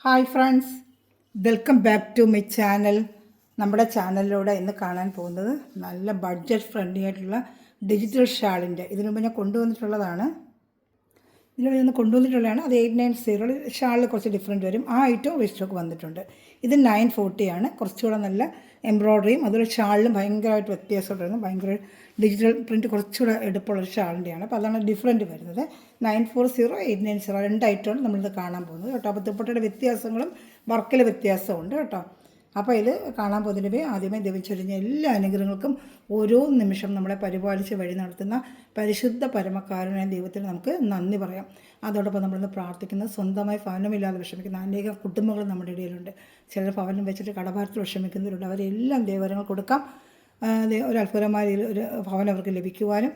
Hi friends, welcome back to my channel. നമ്മുടെ ചാനലിലൂടെ ഇന്ന് കാണാൻ പോകുന്നത് നല്ല ബഡ്ജറ്റ് ഫ്രണ്ട്ലി ആയിട്ടുള്ള ഡിജിറ്റൽ ഷാളിൻ്റെ ഇതിനു മുമ്പ് ഞാൻ കൊണ്ടുവന്നിട്ടുള്ളതാണ്. അത് 890. ഷാളിൽ കുറച്ച് ഡിഫറെൻറ്റ് വരും. ആ ഐറ്റവും റീസ്റ്റോക്ക് വന്നിട്ടുണ്ട്. ഇത് 940 ആണ്. കുറച്ചുകൂടെ നല്ല എംബ്രോയ്ഡറിയും അതുപോലെ ഷാളിലും ഭയങ്കരമായിട്ട് വ്യത്യാസമുണ്ടായിരുന്നു. ഭയങ്കര ഡിജിറ്റൽ പ്രിൻറ്റ് കുറച്ചുകൂടെ എടുപ്പുള്ളൊരു ഷാളിൻ്റെയാണ്. അപ്പോൾ അതാണ് ഡിഫറൻറ്റ് വരുന്നത്. 940, 890 രണ്ട് ഐറ്റമാണ് നമ്മളിത് കാണാൻ പോകുന്നത് കേട്ടോ. അപ്പോൾ ദുപ്പട്ടയുടെ വ്യത്യാസങ്ങളും വർക്കിലെ വ്യത്യാസമുണ്ട് കേട്ടോ. അപ്പോൾ ഇത് കാണാൻ പോകുന്നതിന് ആദ്യമേ ദൈവം ചൊരിഞ്ഞ എല്ലാ അനുഗ്രഹങ്ങൾക്കും ഓരോ നിമിഷം നമ്മളെ പരിപാലിച്ച് വഴി നടത്തുന്ന പരിശുദ്ധ പരമകാരുണ്യ ദൈവത്തിന് നമുക്ക് നന്ദി പറയാം. അതോടൊപ്പം നമ്മളിന്ന് പ്രാർത്ഥിക്കുന്നത് സ്വന്തമായി ഭവനമില്ലാതെ വിഷമിക്കുന്ന അനേകം കുടുംബങ്ങൾ നമ്മുടെ ഇടയിലുണ്ട്. ചിലർ ഭവനം വെച്ചിട്ട് കടഭാരത്തിൽ വിഷമിക്കുന്നവരുണ്ട്. അവരെല്ലാം ദൈവവരങ്ങൾ കൊടുക്കാം. ഒരു അത്ഭുതമായ ഒരു ഭവനം അവർക്ക് ലഭിക്കുവാനും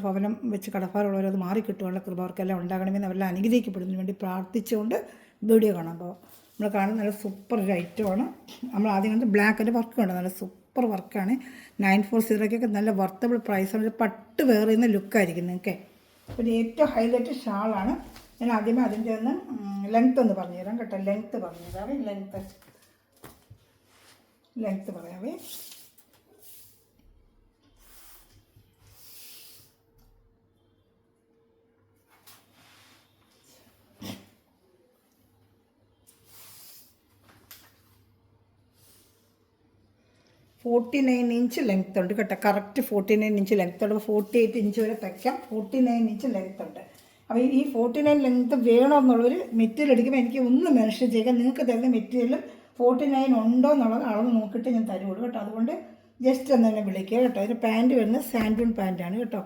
ഭവനം വെച്ച് കടഭാരമുള്ളവരത് മാറിക്കിട്ടുവാനുള്ള കൃപ അവർക്കെല്ലാം ഉണ്ടാകണമെന്ന് അവരെല്ലാം അനുഗ്രഹിക്കപ്പെടുന്നതിന് വേണ്ടി പ്രാർത്ഥിച്ചുകൊണ്ട് വീഡിയോ കാണാം. അപ്പോൾ നമ്മൾ കാണുന്ന നല്ല സൂപ്പർ ഒരു ഐറ്റമാണ്. നമ്മൾ ആദ്യം കണ്ട് ബ്ലാക്കിൻ്റെ വർക്ക് ഉണ്ട്. നല്ല സൂപ്പർ വർക്കാണ്. 940 നല്ല വർത്തബിൾ പ്രൈസാണ്. ഒരു പട്ട് വേറെ ചെയ്യുന്ന ലുക്കായിരിക്കും നിങ്ങൾക്ക്. പിന്നെ ഏറ്റവും ഹൈലൈറ്റ് ഷാളാണ്. ഞാൻ ആദ്യമേ അതിൻ്റെ ഒന്ന് ലെങ്ത്ത് ഒന്ന് പറഞ്ഞുതരാം കേട്ടോ. ലെങ്ത്ത് പറഞ്ഞുതരാവേ. ലെങ്ത്ത് പറയാവേ. $49 ലെങ്ത് ഉണ്ട് കേട്ടോ. കറക്റ്റ് 49 ലെങ്ത് ഉണ്ട്. 48 വരെ തയ്ക്കാം. 49 ലെങ്ത് ഉണ്ട്. അപ്പോൾ ഈ 49 ലെങ്ത് വേണമെന്നുള്ളൊരു മെറ്റീരിയൽ എടുക്കുമ്പോൾ എനിക്ക് ഒന്ന് മെൻഷൻ ചെയ്യാം. നിങ്ങൾക്ക് തരുന്ന മെറ്റീരിയലും 49 ഉണ്ടോ എന്നുള്ളത് അളവ് നോക്കിയിട്ട് ഞാൻ തരുള്ളൂ കേട്ടോ. അതുകൊണ്ട് ജസ്റ്റ് ഒന്ന് തന്നെ വിളിക്കുക കേട്ടോ. ഇതിന് പാൻറ്റ് വരുന്നത് സാൻഡൂൺ പാൻറ്റാണ് കേട്ടോ.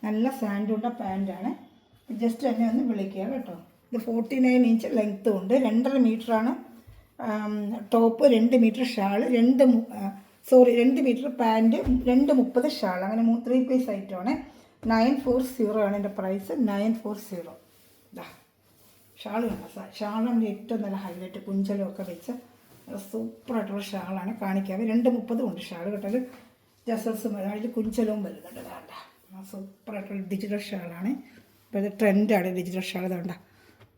നല്ല സാൻഡൂണിൻ്റെ പാൻറ്റാണ്. ജസ്റ്റ് തന്നെ ഒന്ന് വിളിക്കുക കേട്ടോ. ഇത് 49 ലെങ്ത്തും ഉണ്ട്. 2.5 മീറ്ററാണ് top, 2 metre shawl, 2 metre pant, 2.30 shawl. അങ്ങനെ 3 പീസ് ഐറ്റമാണ്. 940 ആണ് എൻ്റെ പ്രൈസ്. 940. ഷാൾ കണ്ട. ഷാളാണ് ഏറ്റവും നല്ല ഹൈലൈറ്റ്. കുഞ്ചലൊക്കെ വെച്ച് സൂപ്പറായിട്ടുള്ള ഷാളാണ്. കാണിക്കാതെ 2.30 ഉണ്ട് ഷാൾ കേട്ടത്. ജസൽസും അതിൽ കുഞ്ചലവും വരുന്നുണ്ട്. വേണ്ട സൂപ്പറായിട്ടുള്ള ഡിജിറ്റൽ ഷാളാണ്. ഇപ്പോൾ ഇത് ട്രെൻഡാണ് ഡിജിറ്റൽ ഷാൾ. ഇതുണ്ട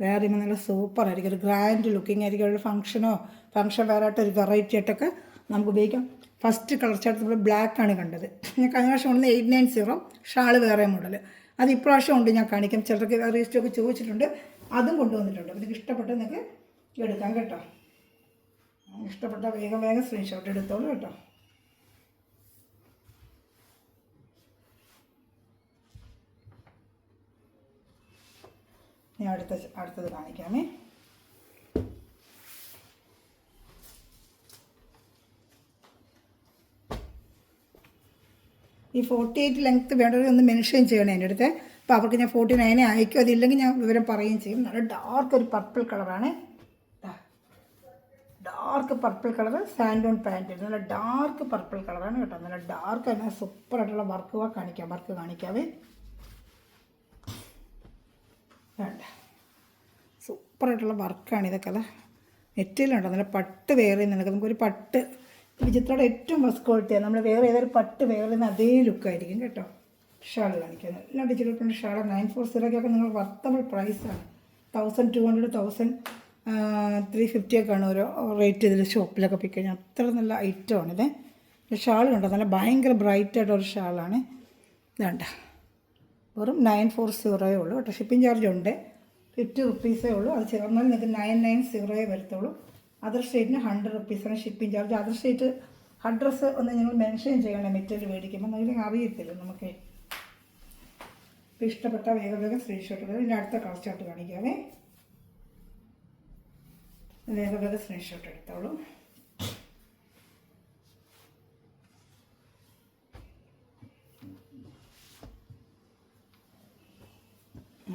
വേറെ നല്ല സൂപ്പറായിരിക്കും. ഒരു ഗ്രാൻഡ് ലുക്കിംഗ് ആയിരിക്കും. ഒരു ഫംഗ്ഷൻ വേറെ ആയിട്ട് ഒരു വെറൈറ്റി ആയിട്ടൊക്കെ നമുക്ക് ഉപയോഗിക്കാം. ഫസ്റ്റ് കളർ ചാർട്ട് നമ്മൾ ബ്ലാക്കാണ് കണ്ടത്. ഞാൻ കഴിഞ്ഞ പ്രാവശ്യം കൊണ്ടുവന്ന് 890 ഷാൾ വേറെ മോഡൽ. അത് ഇപ്രാവശ്യം ഉണ്ട്. ഞാൻ കാണിക്കാം. ചിലർക്ക് റീസ്റ്റോക്ക് ചോദിച്ചിട്ടുണ്ട്. അതും കൊണ്ടുവന്നിട്ടുണ്ട്. അപ്പോൾ നിങ്ങൾക്ക് ഇഷ്ടപ്പെട്ട നിങ്ങൾക്ക് എടുക്കാം കേട്ടോ. ഇഷ്ടപ്പെട്ട വേഗം സ്ക്രീൻഷോട്ട് എടുത്തോളൂ കേട്ടോ. ഞാൻ അടുത്തത് കാണിക്കാമേ. ഈ 48 ലെങ്ത്ത് വേണ്ടവർ ഒന്ന് മെൻഷൻ ചെയ്യണേ എൻ്റെ അടുത്ത്. അപ്പോൾ അവർക്ക് ഞാൻ 49 അയക്കും. അതില്ലെങ്കിൽ ഞാൻ വിവരം പറയുകയും ചെയ്യും. നല്ല ഡാർക്ക് ഒരു പർപ്പിൾ കളറാണ്. ഡാർക്ക് പർപ്പിൾ കളർ സാൻഡോൺ പാൻറ്റ്. നല്ല ഡാർക്ക് പർപ്പിൾ കളറാണ് കേട്ടോ. നല്ല ഡാർക്ക് തന്നെ സൂപ്പറായിട്ടുള്ള വർക്ക് കാണിക്കാവേ. വേണ്ട സൂപ്പറായിട്ടുള്ള വർക്കാണ് ഇതൊക്കെ. നെറ്റിലുണ്ടോ നല്ല പട്ട് വേറെ നിനക്ക്. നമുക്കൊരു പട്ട് വിചിത്രയുടെ ഏറ്റവും ഫസ്റ്റ് ക്വാളിറ്റിയാണ്. നമ്മൾ വേറെ ഏതൊരു പട്ട് വേറെ അതേ ലുക്കായിരിക്കും കേട്ടോ. ഷാൾ കാണിക്കാൻ എല്ലാം ഡിജിറ്റൽ പ്രിൻ്റ് ഷാൾ. 940 നിങ്ങൾ വർത്തബിൾ പ്രൈസാണ്. 1200, 1350 ആണ് ഓരോ റേറ്റ് ഇതിൽ ഷോപ്പിലൊക്കെ പോയി കഴിഞ്ഞാൽ. അത്ര നല്ല ഐറ്റമാണിത്. ഷാൾ കണ്ടോ. നല്ല ഭയങ്കര ബ്രൈറ്റായിട്ടൊരു ഷാളാണ്. വേണ്ട വെറും 940 ഉള്ളൂ കേട്ടോ. ഷിപ്പിംഗ് ചാർജ് ഉണ്ട്. 50 റുപ്പീസേ ഉള്ളൂ. അത് ചേർന്നാൽ നിങ്ങൾക്ക് 990 വരത്തുള്ളൂ. അതർ സ്റ്റേറ്റിന് 100 റുപ്പീസാണ് shipping charge. Other state address ഒന്ന് നിങ്ങൾ മെൻഷൻ ചെയ്യണം മെറ്റീരിയൽ മേടിക്കുമ്പോൾ. നമുക്ക് അറിയത്തില്ല നമുക്ക്. ഇപ്പോൾ ഇഷ്ടപ്പെട്ട വേഗം സ്ക്രീൻഷോട്ട് എടുക്കുക. ഇതിൻ്റെ അടുത്ത കളർ ചാർട്ട് കാണിക്കാവേ. വേഗം സ്ക്രീൻഷോട്ട് എടുത്തോളൂ.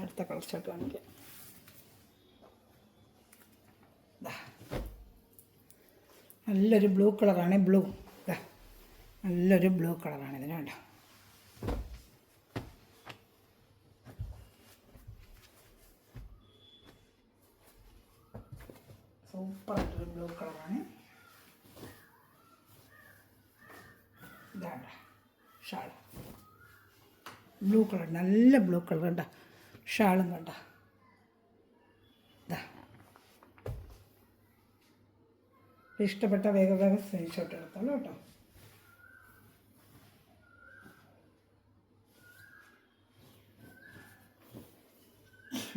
അടുത്ത കളർ ചാർട്ട് കാണിക്കാം. നല്ലൊരു ബ്ലൂ കളറാണ്. നല്ലൊരു ബ്ലൂ കളറാണ് ഇതിന്. വേണ്ട സൂപ്പറായിട്ടൊരു ബ്ലൂ കളറാണ്. ഇതാണ്ട ഷാൾ. ബ്ലൂ കളർ, നല്ല ബ്ലൂ കളർ കണ്ട. ഷാളും കണ്ട. ഇഷ്ടപ്പെട്ട വേഗം വേഗം സ്ക്രീൻഷോട്ട് എടുത്തോളൂ കേട്ടോ.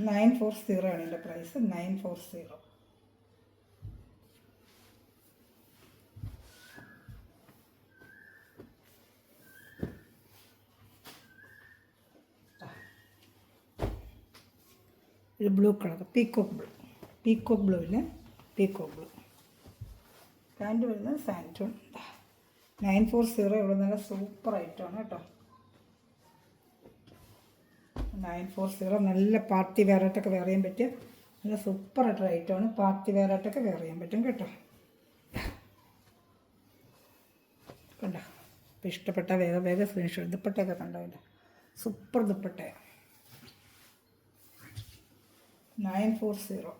940 ആണ് എൻ്റെ പ്രൈസ്. 940. ഒരു ബ്ലൂ കളർ പീക്കോക്ക് ബ്ലൂ ഇല്ലേ, പീക്കോക്ക് ബ്ലൂ. പാൻറ്റ് വരുന്നത് സാൻറ്റൂൺ. 940 ഇവിടെ നല്ല സൂപ്പർ ഐറ്റമാണ് കേട്ടോ. 940 നല്ല പാർട്ടി വെയറായിട്ടൊക്കെ വെയർ ചെയ്യാൻ പറ്റിയ നല്ല സൂപ്പറായിട്ടൊരു ഐറ്റമാണ്. പാർട്ടി വെയറായിട്ടൊക്കെ വെയർ ചെയ്യാൻ പറ്റും കേട്ടോ. കണ്ടോ, ഇപ്പോൾ ഇഷ്ടപ്പെട്ട വേഗം വേഗം സ്ക്രീൻഷോട്ട്. ദുപ്പട്ടയൊക്കെ കണ്ടോ, അതിൻ്റെ സൂപ്പർ ദുപ്പട്ടയാണ്. 940.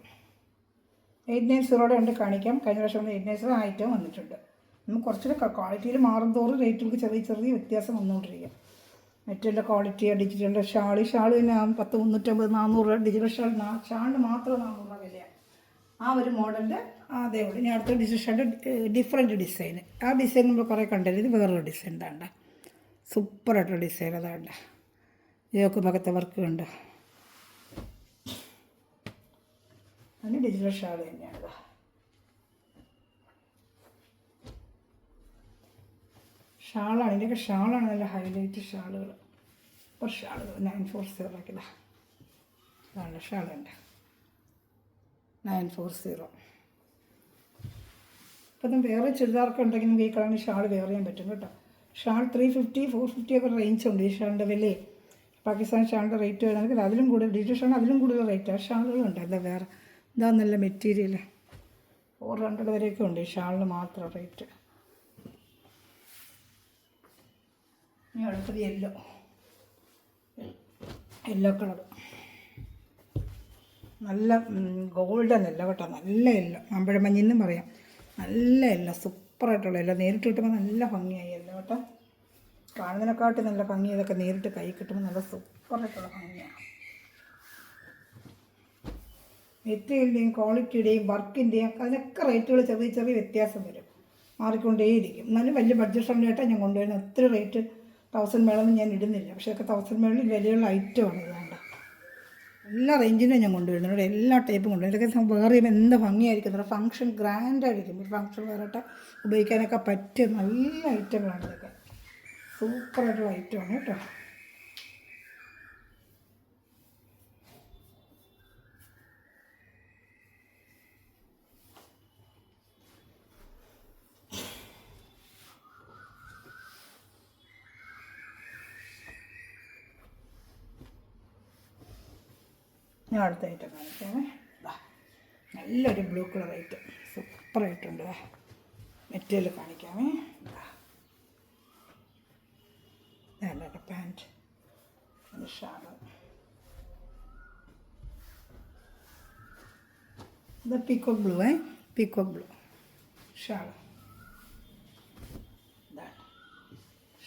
890 ഉണ്ട് കാണിക്കാം. കഴിഞ്ഞ പ്രാവശ്യം 890 ഐറ്റം വന്നിട്ടുണ്ട്. നമുക്ക് കുറച്ചുകൂടെ ക്വാളിറ്റിയിൽ മാറും തോറും റേറ്റുകൾക്ക് ചെറിയ ചെറിയ വ്യത്യാസം വന്നുകൊണ്ടിരിക്കും. മറ്റുള്ള ക്വാളിറ്റിയാണ്. ഡിജിറ്റലിൻ്റെ ഷാള് തന്നെ 10, 350, 400 രൂപ. ഡിജിറ്റൽ ഷാളിന് മാത്രം 400 രൂപ വിലയാണ്. ആ ഒരു മോഡലിൻ്റെ അതേ ഉള്ളൂ. ഇനി അടുത്ത ഡിജിറ്റൽ ഷാളിൻ്റെ ഡിഫറെൻറ്റ് ഡിസൈൻ. ആ ഡിസൈൻ നമ്മൾ കുറേ കണ്ടത്. ഇത് വേറൊരു ഡിസൈൻ താണ്ട, സൂപ്പറായിട്ടുള്ള ഡിസൈൻ. അതാണ്ട ഇതൊക്കെ ഭാഗത്തെ വർക്ക് ഉണ്ട്. അതിന് ഡിജിറ്റൽ ഷാൾ തന്നെയാണ്. ഷാളാണ്, ഇതിൻ്റെയൊക്കെ ഷാളാണ് നല്ല ഹൈലൈറ്റ് ഷാളുകൾ. ഇപ്പോൾ ഷാളുകൾ 940 നല്ല ഷാളുണ്ട്. 940. ഇപ്പം വേറെ ചുരിദാർക്ക് ഉണ്ടെങ്കിൽ നമുക്ക് ഈ കളറിന് ഷാൾ വെയർ ചെയ്യാൻ പറ്റും കേട്ടോ. ഷാൾ 350, 450 ഒക്കെ റേഞ്ച് ഉണ്ട് ഈ ഷാളിൻ്റെ വില. പാകിസ്ഥാൻ ഷാളിൻ്റെ റേറ്റ് വേണമെങ്കിൽ അതിലും കൂടുതൽ, ഡിജിറ്റൽ ഷാൾ അതിലും കൂടുതൽ റേറ്റ്. ആ ഷാളുകളുണ്ട്. എന്താ വേറെ ഇതാ നല്ല മെറ്റീരിയൽ. 400 വരെയൊക്കെ ഉണ്ട് ഈ ഷാളിന് മാത്രം റേറ്റ്. ഇനി അടുത്തത് യെല്ലോ കളർ. നല്ല ഗോൾഡൻ യെല്ലോ കേട്ടോ. നല്ല യെല്ലോ, അമ്പഴമഞ്ഞെന്നും പറയാം. നല്ല യെല്ലോ, സൂപ്പറായിട്ടുള്ള യെല്ലോ. നേരിട്ട് കിട്ടുമ്പോൾ നല്ല ഭംഗിയായി യെല്ലോ കേട്ടോ. കാണുന്നതിനെക്കാട്ടി നല്ല ഭംഗി. ഇതൊക്കെ നേരിട്ട് കൈ കിട്ടുമ്പോൾ നല്ല സൂപ്പറായിട്ടുള്ള ഭംഗിയാണ്. മെറ്റീരിയലിൻ്റെയും ക്വാളിറ്റിയുടെയും വർക്കിൻ്റെയും അതിനൊക്കെ റേറ്റുകൾ ചെറിയ ചെറിയ വ്യത്യാസം വരും, മാറിക്കൊണ്ടേയിരിക്കും. എന്നാലും വലിയ ബഡ്ജറ്റ് ഫ്രണ്ട്ലിയായിട്ടാണ് ഞാൻ കൊണ്ടുവരുന്നത്. ഒത്തിരി റേറ്റ് 1000 മേളൊന്നും ഞാൻ ഇടുന്നില്ല. പക്ഷേ ഒക്കെ 1000 മേളിൽ വിലയുള്ള ഐറ്റമാണ്. ഇതാണ്ട് എല്ലാ റേഞ്ചിനും ഞാൻ കൊണ്ടുവരുന്നത്. ഇവിടെ എല്ലാ ടൈപ്പും കൊണ്ടുവരും. ഇതൊക്കെ വേറെ ചെയ്യുമ്പോൾ എന്ത് ഭംഗിയായിരിക്കും. നമ്മുടെ ഫംഗ്ഷൻ ഗ്രാൻഡായിരിക്കും. ഒരു ഫംഗ്ഷൻ വേറായിട്ട് ഉപയോഗിക്കാനൊക്കെ പറ്റിയ നല്ല ഐറ്റങ്ങളാണ് ഇതൊക്കെ. സൂപ്പറായിട്ടുള്ള ഐറ്റമാണ് കേട്ടോ. ഞാൻ അടുത്ത ഐറ്റം കാണിക്കാമേ. നല്ലൊരു ബ്ലൂ കളർ ഐറ്റം, സൂപ്പറായിട്ടുണ്ട്. മെറ്റീരിയൽ കാണിക്കാമേ. നല്ല പാൻറ്റ്, ഷാള്. ഇത് peacock blue, peacock blue shawl.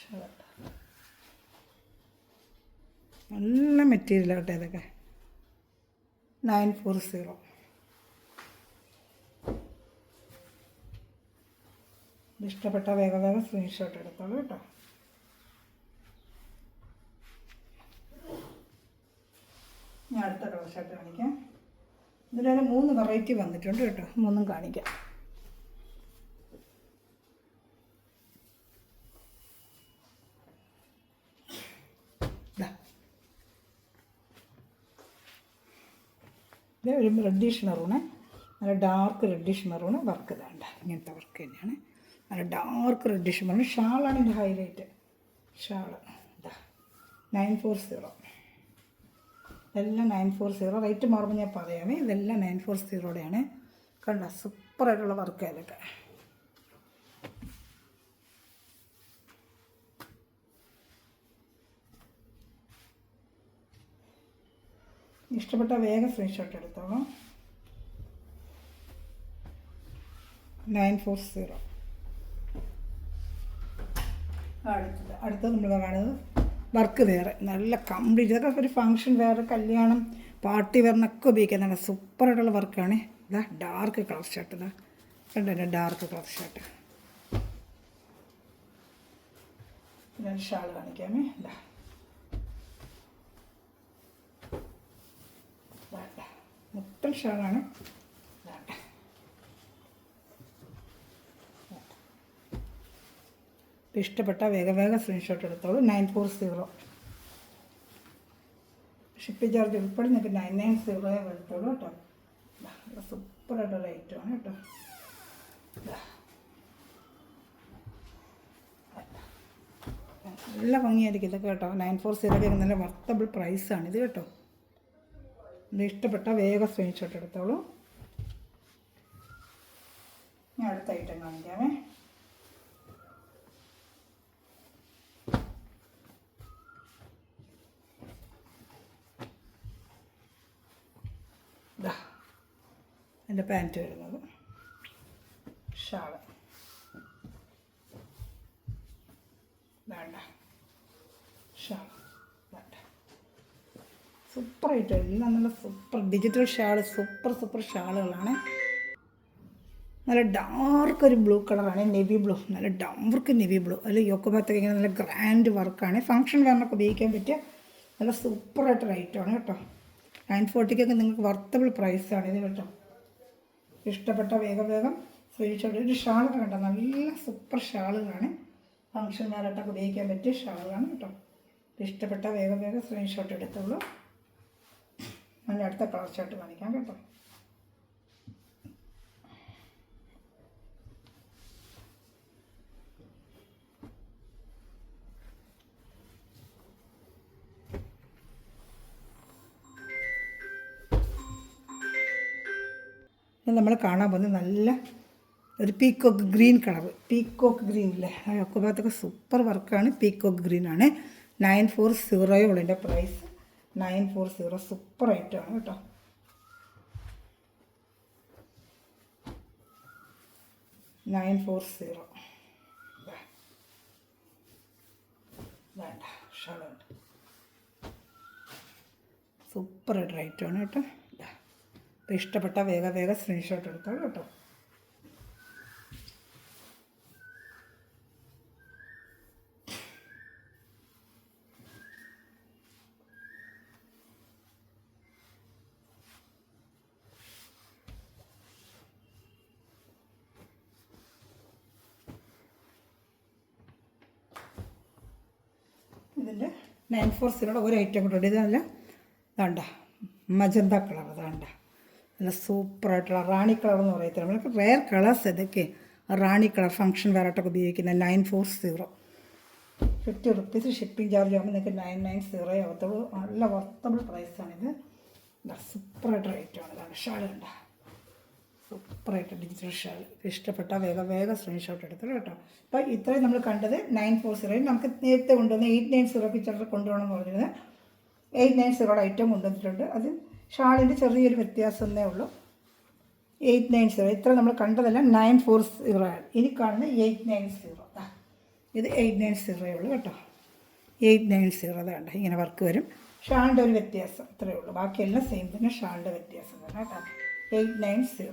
Shawl നല്ല മെറ്റീരിയലാകട്ടെ. ഇതൊക്കെ 940. ഇഷ്ടപ്പെട്ട വേഗം വേഗം സ്ക്രീൻഷോട്ട് എടുത്തോളൂ കേട്ടോ. ഞാൻ അടുത്ത കളർ ഷർട്ട് കാണിക്കാം. ഇതിൽ 3 വെറൈറ്റി വന്നിട്ടുണ്ട് കേട്ടോ. 3 കാണിക്കാം. ഇത് ഒരു റെഡിഷ് മെറൂണ്, നല്ല ഡാർക്ക് റെഡിഷ് മെറൂണ്. വർക്ക് ഇതാണ്ട ഇങ്ങനത്തെ വർക്ക് തന്നെയാണ്. നല്ല ഡാർക്ക് റെഡിഷ് മെറൂണ്. ഷാളാണ് ഇതിൻ്റെ ഹൈലൈറ്റ്. ഷാള് ഇതാ 940. ഇതെല്ലാം 940. റേറ്റ് മാറുമ്പോൾ ഞാൻ പറയാമേ. ഇതെല്ലാം 940യുടെയാണ്. കണ്ട സൂപ്പറായിട്ടുള്ള വർക്ക് ഇതൊക്കെ. ഇഷ്ടപ്പെട്ട വേഗം സ്ക്രീൻഷോട്ട് എടുത്തോളൂ. 940. അടുത്തത് നമ്മൾ കാണുന്നത് വർക്ക് വേറെ നല്ല കംപ്ലീറ്റ്. ഇതൊക്കെ ഒരു ഫങ്ഷൻ വേറെ, കല്യാണം, പാർട്ടി വെയറിനൊക്കെ ഉപയോഗിക്കാൻ നല്ല സൂപ്പറായിട്ടുള്ള വർക്കാണ്. ഇതാ ഡാർക്ക് കളർ ഷർട്ട്. ഇതാ കണ്ടോ ഡാർക്ക് കളർ ഷർട്ട്. ഞാൻ ഷാൾ കാണിക്കാമേ. ഇതാ മുട്ടൽ ഷാളാണ്. ഇഷ്ടപ്പെട്ട വേഗം സ്ക്രീൻഷോട്ട് എടുത്തോളൂ. 940 ഷിപ്പിംഗ് ചാർജ് ഉൾപ്പെടെ നിങ്ങൾക്ക് 990 എടുത്തോളൂ കേട്ടോ. സൂപ്പറായിട്ടുള്ള ഐറ്റമാണ് കേട്ടോ. നല്ല ഭംഗിയായിരിക്കും ഇതൊക്കെ കേട്ടോ. 940 നല്ല വർത്തബിൾ പ്രൈസാണിത് കേട്ടോ. ഇത് ഇഷ്ടപ്പെട്ട വേഗം സ്ക്രീൻഷോട്ട് എടുത്തോളൂ. ഞാൻ അടുത്ത ഐറ്റം കാണിക്കാമേ. ഇതാ എൻ്റെ പാൻറ്റ് വരുന്നത്, ഷാള് വേണ്ട, ഷാൾ വേണ്ട. സൂപ്പറായിട്ട് എല്ലാം നല്ല സൂപ്പർ ഡിജിറ്റൽ ഷാള്, സൂപ്പർ ഷാളുകളാണ്. നല്ല ഡാർക്ക് ഒരു ബ്ലൂ കളറാണ്, നെവി ബ്ലൂ, നല്ല ഡാർക്ക് നെവി ബ്ലൂ. അതിൽ യോക്ക് ഭാഗത്തൊക്കെ ഇങ്ങനെ നല്ല ഗ്രാൻഡ് വർക്കാണ്. ഫംഗ്ഷൻ വേറൊക്കെ ഉപയോഗിക്കാൻ പറ്റിയ നല്ല സൂപ്പറായിട്ടൊരു ഐറ്റമാണ് കേട്ടോ. 940 നിങ്ങൾക്ക് വർത്തബിൾ പ്രൈസാണ് ഇത് കേട്ടോ. ഇഷ്ടപ്പെട്ട വേഗം സ്ക്രീൻഷോട്ട്. ഒരു ഷാളൊക്കെ കണ്ടോ, നല്ല സൂപ്പർ ഷാളുകളാണ്. ഫംഗ്ഷൻ വേറായിട്ടൊക്കെ ഉപയോഗിക്കാൻ പറ്റിയ ഷാളുകളാണ് കേട്ടോ. ഇഷ്ടപ്പെട്ട വേഗം സ്ക്രീൻഷോട്ട് എടുത്തോളൂ. നല്ല അടുത്ത കളർ ഷർട്ട് കാണിക്കാം കേട്ടോ. നമ്മൾ കാണാൻ പോകുന്നത് നല്ല ഒരു peacock green colour. Peacock green ഇല്ലേ, ആ ഒക്കെ ഭാഗത്തൊക്കെ സൂപ്പർ വർക്കാണ്. പീക്കോക്ക് ഗ്രീനാണ്. 940 ഉള്ളൂ എൻ്റെ പ്രൈസ്. 940 സൂപ്പർ ഐറ്റമാണ് കേട്ടോ. വേണ്ട, ഷാളുണ്ട്. സൂപ്പറായിട്ട് ഐറ്റമാണ് കേട്ടോ. അപ്പോൾ ഇഷ്ടപ്പെട്ട വേഗം സ്ക്രീൻഷോട്ട് എടുത്തോളൂ കേട്ടോ. ഇതിൻ്റെ 940 ഒരു ഐറ്റം കൂടെ ഉണ്ട്. ഇത് നല്ല വേണ്ട മജന്ത കളർ, അതാണ്ട നല്ല സൂപ്പറായിട്ടുള്ള റാണി കളർ എന്ന് പറയത്തില്ല, നമ്മൾക്ക് റെയർ കളേഴ്സ് ഇതൊക്കെ. റാണി കളർ ഫംഗ്ഷൻ വേറായിട്ടൊക്കെ ഉപയോഗിക്കുന്ന 940. 50 റുപ്പീസ് ഷിപ്പിംഗ് ചാർജ് ആകുമ്പോൾ നിങ്ങൾക്ക് 990 ആകത്തുള്ളൂ. നല്ല വർത്തബിൾ പ്രൈസാണിത്. സൂപ്പറായിട്ട് റേറ്റാണ്. ഇതാണ് ഷാൾ കണ്ട, സൂപ്പറായിട്ട് ഡിജിറ്റൽ ഷാൾ. ഇഷ്ടപ്പെട്ട വേഗം സ്ക്രീൻഷോട്ട് എടുത്തോളൂ കേട്ടോ. അപ്പോൾ ഇത്രയും നമ്മൾ കണ്ടത് 940. നമുക്ക് നേരത്തെ കൊണ്ടുവന്ന് 890 ചിലർ കൊണ്ടുപോകണമെന്ന് പറഞ്ഞത് 890 ഐറ്റം കൊണ്ടുവന്നിട്ടുണ്ട്. അത് ഷാളിൻ്റെ ചെറിയൊരു വ്യത്യാസമേ ഉള്ളൂ. 890 ഇത്ര നമ്മൾ കണ്ടതെല്ലാം 940 ആണ്. ഇനി കാണുന്നത് 890. ഇത് 890 ഉള്ളൂ കേട്ടോ. 890 അതാണ്ട് ഇങ്ങനെ വർക്ക് വരും. ഷാളിൻ്റെ ഒരു വ്യത്യാസം ഇത്രയേ ഉള്ളൂ. ബാക്കിയെല്ലാം സെയിം തന്നെ, ഷാളിൻ്റെ വ്യത്യാസം തന്നെ കേട്ടോ. 890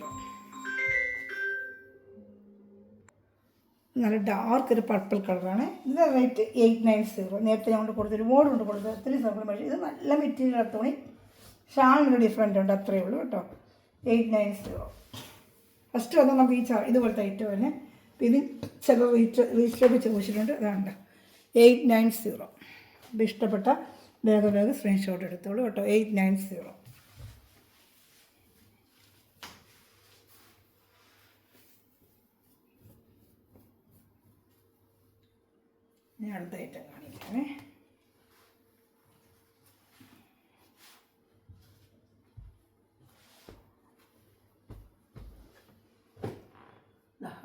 നല്ല ഡാർക്ക് ഒരു പർപ്പിൾ കളറാണ്. ഇതിൻ്റെ റേറ്റ് 890. നേരത്തെ ഞാൻ കൊണ്ട് കൊടുത്ത് ഒരുപാട് കൊണ്ട് കൊടുത്തത് ഒത്തിരി സർക്കിൾ പക്ഷേ ഇത് നല്ല മെറ്റീരിയൽ തുണി. ഷാളിനൊരു ഡിഫറെൻ്റ് ഉണ്ട്, അത്രയേ ഉള്ളൂ കേട്ടോ. 890. ഫസ്റ്റ് വന്നാൽ നമുക്ക് ഈ ഇതുപോലത്തെ ഐറ്റം തന്നെ. ഇത് ചില റീസ്റ്റോക്ക് ചോദിച്ചിട്ടുണ്ട്. അതാണ് 890. ഇത് ഇഷ്ടപ്പെട്ട വേഗം സ്ക്രീൻഷോട്ട് എടുത്തോളൂ കേട്ടോ. 890. ഞാൻ അടുത്ത ഐറ്റം കാണിക്കാമേ.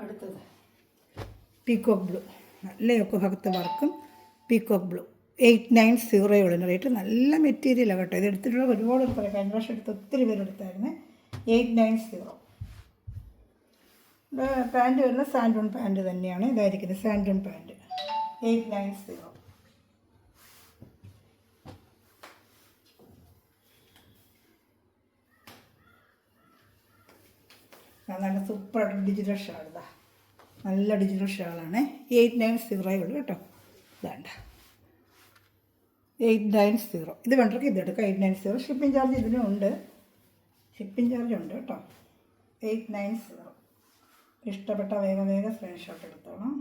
അടുത്തത് പീക്കോക്ക് ബ്ലൂ. നല്ല ഒക്കെ ഭാഗത്ത് വർക്കും പീക്കോക്ക് ബ്ലൂ. 890 ഉള്ളതിൻ്റെ റേറ്റ്. നല്ല മെറ്റീരിയലാണ് കേട്ടോ. ഇത് എടുത്തിട്ടുള്ള ഒരുപാട് എടുത്താൽ കഴിഞ്ഞ പ്രാവശ്യം എടുത്ത് ഒത്തിരി പേര് എടുത്തായിരുന്നു. 890. പാൻറ്റ് വരുന്നത് സാൻഡൂൺ പാൻറ്റ് തന്നെയാണ്. ഇതായിരിക്കുന്നത് സാൻഡൂൺ പാൻറ്റ്. 890. നല്ല സൂപ്പറായിട്ട് ഡിജിറ്റൽ ഷാൾ ഇതാ, നല്ല ഡിജിറ്റൽ ഷാളാണ്. 890 ഉള്ളൂ കേട്ടോ. ഇതാണ്ട 890. ഇത് വേണ്ടവർക്ക് ഇതെടുക്കാം. 890. ഷിപ്പിംഗ് ചാർജ് ഇതിനും ഉണ്ട്, ഷിപ്പിംഗ് ചാർജ് ഉണ്ട് കേട്ടോ. 890. ഇഷ്ടപ്പെട്ട വേഗം സ്ക്രീൻഷോട്ട് എടുത്തോളാം.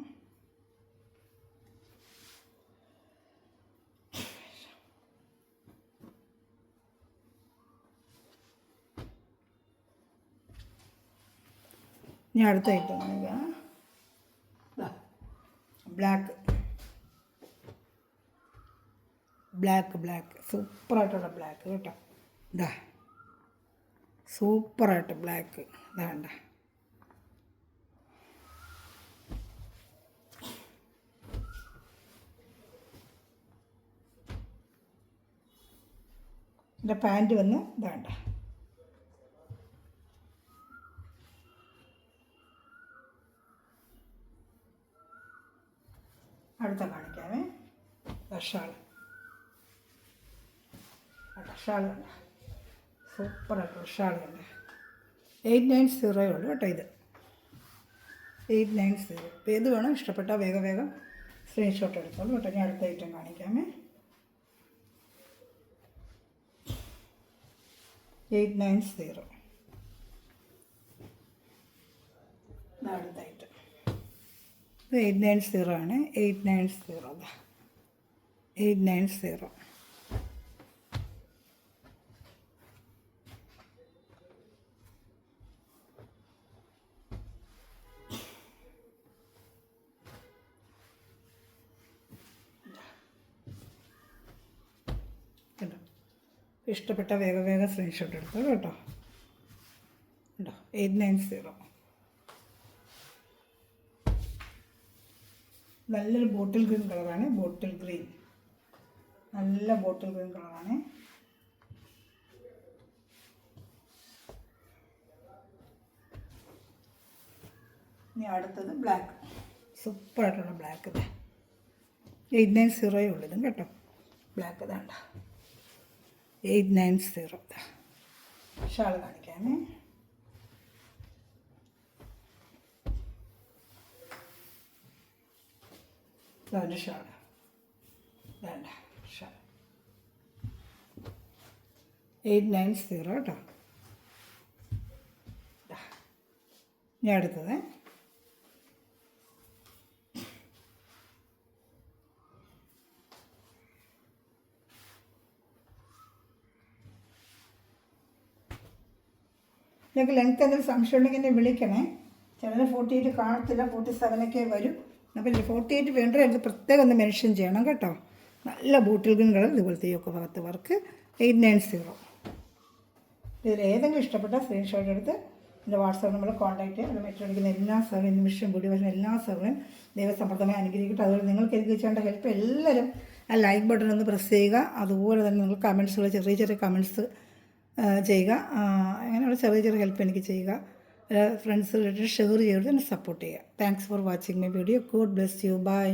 ഞാൻ അടുത്ത ഐറ്റം കാണിക്കാം. ബ്ലാക്ക് സൂപ്പറായിട്ടുള്ള ബ്ലാക്ക് കേട്ടോ. ഇതാ സൂപ്പറായിട്ട് ബ്ലാക്ക് ഇതാണ്ട. എൻ്റെ പാൻറ്റ് വന്ന് ഇതാണ്ട. അടുത്ത കാണിക്കാമേ. ഷാള് കണ്ട, സൂപ്പറായിട്ടുള്ള ഷാൾ കണ്ട. 890 ഉള്ളൂ കേട്ടോ. ഇത് 890. ഏത് വേണം ഇഷ്ടപ്പെട്ടാൽ വേഗം സ്ക്രീൻഷോട്ട് എടുത്തോളൂ കേട്ടോ. ഞാൻ അടുത്ത ഐറ്റം കാണിക്കാമേ. 890. അടുത്ത ഐറ്റം ഇത് 890 ആണ്. 890. 890. ഇഷ്ടപ്പെട്ട വേഗം സ്ക്രീൻഷോട്ട് എടുത്തോളൂ കേട്ടോ. കേട്ടോ 890. നല്ലൊരു ബോട്ടിൽ ഗ്രീൻ കളറാണ്. നല്ല ബോട്ടിൽ ഗ്രീൻ കളറാണ്. ഇനി അടുത്തത് ബ്ലാക്ക്, സൂപ്പറായിട്ടുള്ള ബ്ലാക്ക്. ഇത് 890 ഉള്ളതും കേട്ടോ. ബ്ലാക്ക് ഇതാണ്ട 890. ഷാൾ കാണിക്കാമേ. ഇതാണ് ഷാൾ. വേണ്ട ഷാൾ 890 കേട്ടോ. ഞാൻ അടുത്തത് നിങ്ങൾക്ക് ലെങ്ത് എന്തെങ്കിലും സംശയം ഉണ്ടെങ്കിൽ എന്നെ വിളിക്കണേ. ചിലർ 48 കാണത്തില്ല, 47 വരും. അപ്പോൾ 48 വേണ്ടത് പ്രത്യേകം ഒന്ന് മെൻഷൻ ചെയ്യണം കേട്ടോ. നല്ല ബോട്ടിൽ ഗ്രീൻ കളർ ഇതുപോലത്തെ ഒക്കെ ഭാഗത്ത് വർക്ക്. 890. ഇതിൽ ഏതെങ്കിലും ഇഷ്ടപ്പെട്ട സ്ക്രീൻഷോട്ട് എടുത്ത് എൻ്റെ വാട്സാപ്പ് നമ്പറിൽ കോൺടാക്ട് ചെയ്യുക. അത് മെറ്റോടിക്കുന്ന എല്ലാ സഹകരണം, നിമിഷം കൂടി വരുന്ന എല്ലാ സഹകരണം ദൈവസമ്മർദ്ദമായി അനുഗ്രഹിക്കട്ടെ. അതുപോലെ നിങ്ങൾക്ക് എനിക്ക് ചെയ്യേണ്ട ഹെൽപ്പ് എല്ലാവരും ആ ലൈക്ക് ബട്ടൺ ഒന്ന് പ്രസ് ചെയ്യുക. അതുപോലെ തന്നെ നിങ്ങൾ കമൻസുകൾ ചെറിയ കമൻസ് ചെയ്യുക. അങ്ങനെയുള്ള ചെറിയ ഹെൽപ്പ് എനിക്ക് ചെയ്യുക. ഫ്രണ്ട്സ് റിലേറ്റഡ് ഷെയർ ചെയ്ത് എന്നെ സപ്പോർട്ട് ചെയ്യുക. Thanks for watching my video. God bless you. By.